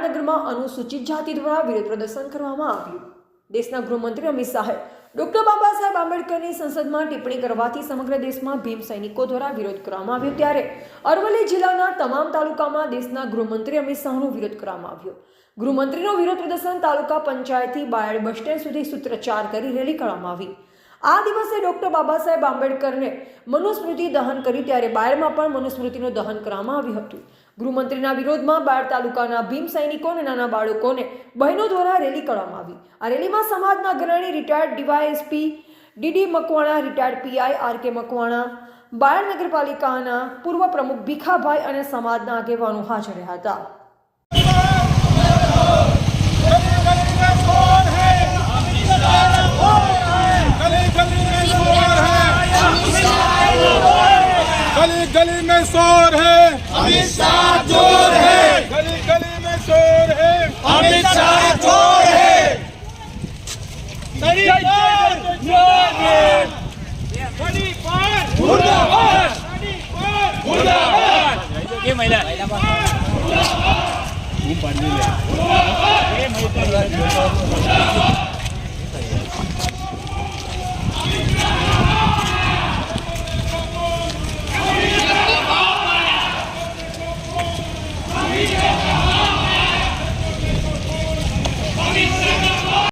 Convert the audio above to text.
બાળનગરમાં અનુસૂચિત જાતિ દ્વારા વિરોધ પ્રદર્શન કરવામાં આવ્યું। દેશના ગૃહમંત્રી અમિત શાહે ડોક્ટર બાબા સાહેબ આંબેડકરની સંસદમાં ટિપ્પણી કરવાથી સમગ્ર દેશમાં ભીમ સૈનિકો દ્વારા વિરોધ કરવામાં આવ્યો, ત્યારે અરવલ્લી જિલ્લાના તમામ તાલુકામાં દેશના ગૃહમંત્રી અમિત શાહનો વિરોધ કરવામાં આવ્યો। ગૃહમંત્રીનો વિરોધ પ્રદર્શન તાલુકા પંચાયતથી બાયડ બસ સ્ટેન્ડ સુધી સૂત્રોચ્ચાર કરી રેલી કરવામાં આવી। આ દિવસે ડોક્ટર બાબા સાહેબ આંબેડકરને મનુસ્મૃતિ દહન કરી, ત્યારે બાયડમાં પણ મનુસ્મૃતિનું દહન કરવામાં આવ્યું હતું। ગૃહમંત્રીના વિરોધમાં બાયડ તાલુકાના ભીમ સૈનિકો અને નાના બાળકોને બહેનો દ્વારા રેલી કરવામાં આવી। આ રેલીમાં સમાજના અગ્રણી retired DYSP DD Makwana, retired PI R.K.. Makwana, Bayad નગરપાલિકાના પૂર્વ પ્રમુખ ભીખાભાઈ અને સમાજના આગેવાનો હાજર રહ્યા હતા। गली गली में शोर है, अमित शाह चोर है। गली गली में शोर है, अमित शाह चोर है। गली पर मुर्दाबाद, मुर्दाबाद। ये महिला